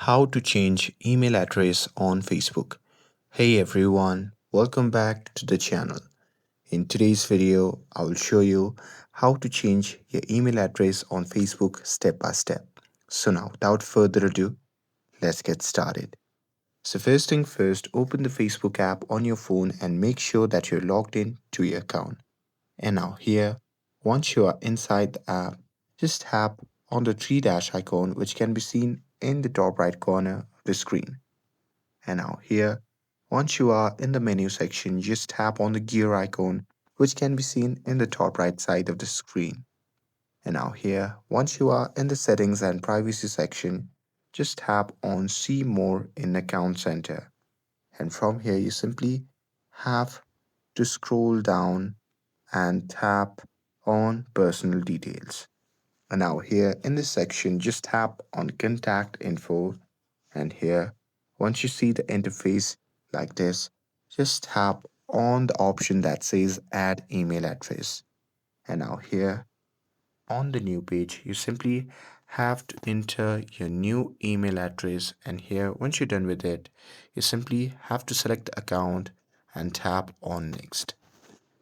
How to change email address on Facebook. Hey everyone, welcome back to the channel. In today's video, I will show you how to change your email address on Facebook step by step. So now, without further ado, let's get started. So first thing first, open the Facebook app on your phone and make sure that you're logged in to your account. And now here, once you are inside the app, just tap on the three dash icon which can be seen in the top right corner of the screen. And now here, once you are in the menu section, just tap on the gear icon which can be seen in the top right side of the screen. And now here, once you are in the settings and privacy section, just tap on see more in account center. And from here, you simply have to scroll down and tap on personal details. And now here in this section, just tap on contact info. And here, once you see the interface like this, just tap on the option that says add email address. And now here on the new page, you simply have to enter your new email address. And here, once you're done with it, you simply have to select the account and tap on next.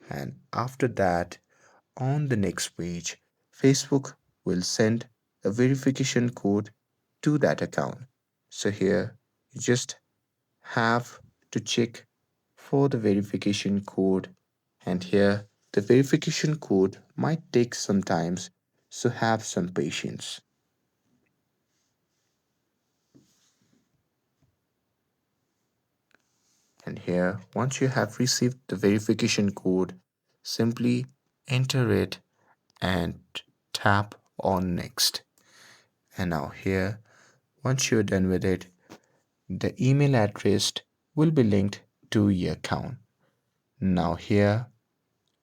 And after that, on the next page, Facebook will send a verification code to that account. So here you just have to check for the verification code, and here the verification code might take some time, so have some patience. And here, once you have received the verification code, simply enter it and tap on next. And now here, once you're done with it, the email address will be linked to your account. Now here,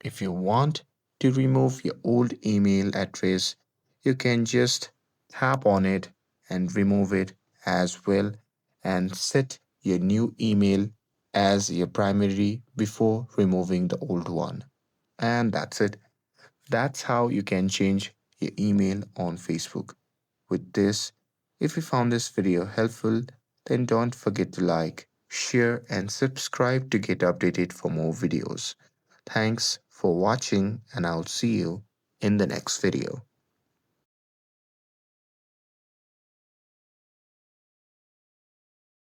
if you want to remove your old email address, you can just tap on it and remove it as well and set your new email as your primary before removing the old one. And that's it. That's how you can change your email on Facebook. With this, if you found this video helpful, then don't forget to like, share, and subscribe to get updated for more videos. Thanks for watching, and I'll see you in the next video.